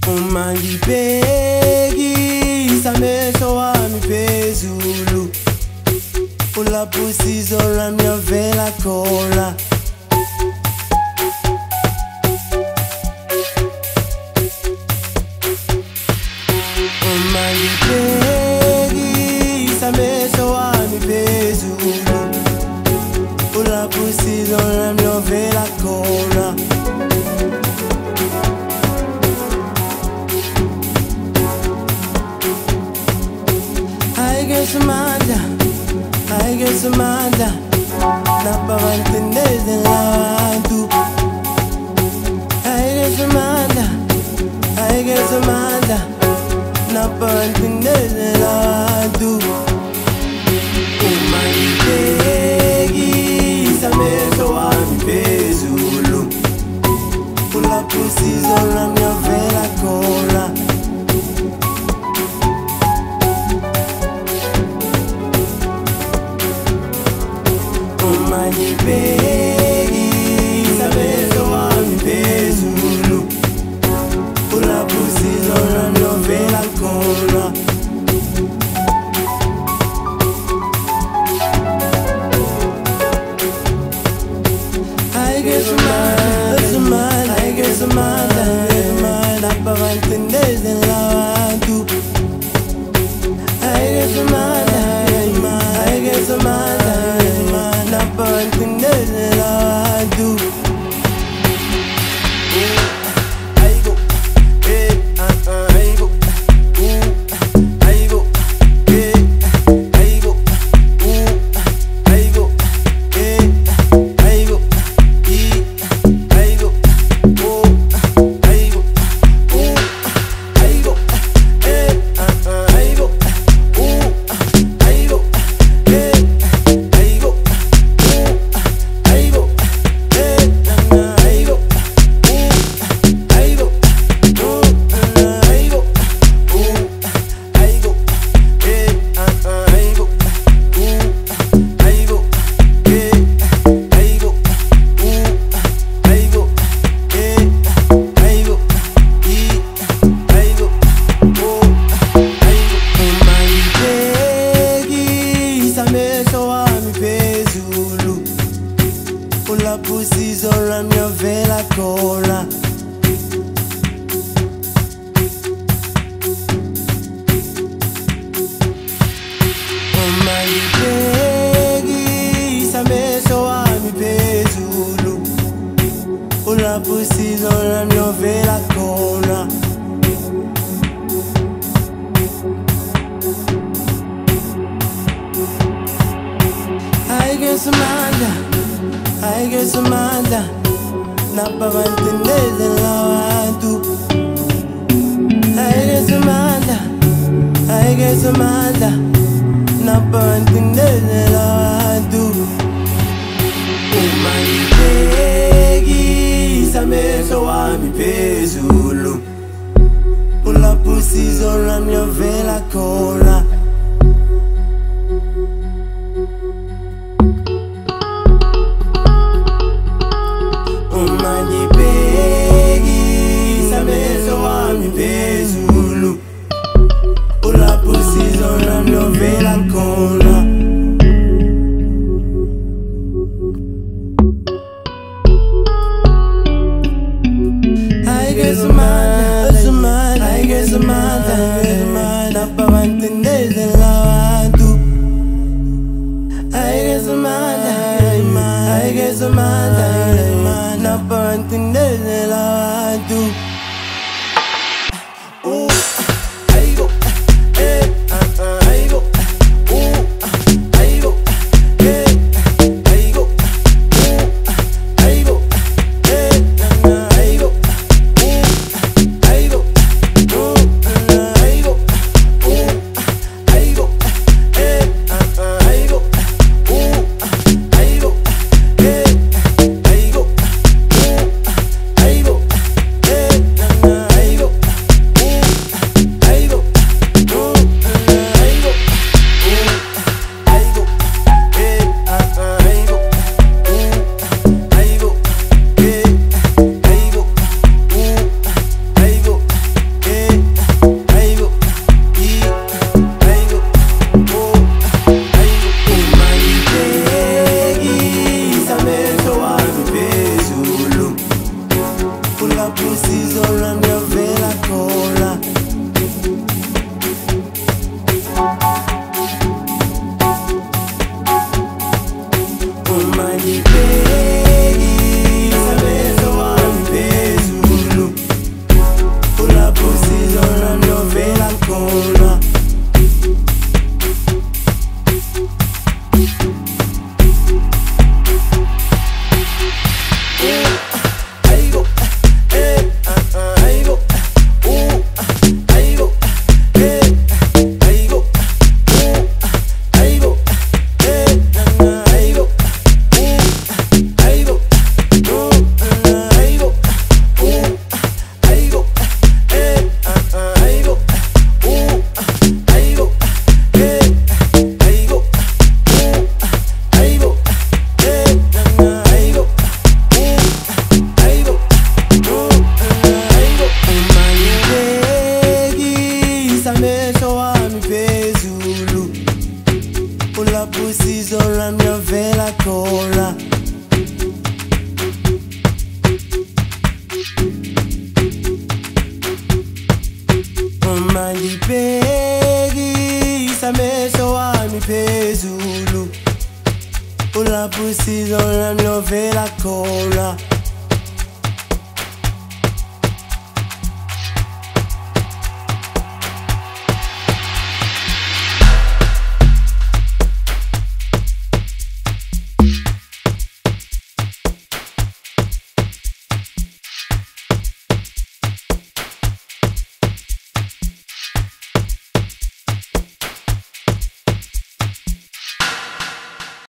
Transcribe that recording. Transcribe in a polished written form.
Umangibhekisa amehlo wami phezulu, ulapho usizo lwami luvela khona. Umangibhekisa amehlo wami phezulu, ulapho usizo lwami luvela khona. I guess Amanda, napa vantendeze lavantu. I guess Amanda, napa vantendeze lavantu. Umangibhekisa amehlo wami phezulu, ulapho usizo lwami luvela khona. Umangibhekisa amehlo wami phezulu, ulapho usizo lwami luvela khona. I guess Amanda, napa vantendeze lavantu. I guess Amanda, napa vantendeze lavantu. Ulapho usizo lwami luvela khona. Umangibhekisa amehlo wami phezulu, ulapho usizo lwami luvela khona. I guess Amanda, napa vantendeze lavantu. I guess Amanda, napa vantendeze lavantu. Umangibhekisa amehlo wami phezulu, ulapho usizo lwami luvela khona. Umangibhekisa amehlo wami phezulu, ulapho usizo lwami luvela khona. I guess Amanda, napa vantendeze lavantu. I guess Amanda, napa vantendeze lavantu. Mangibhekisa amehlo wami phezulu, ulapho usizo lwami lovela khona.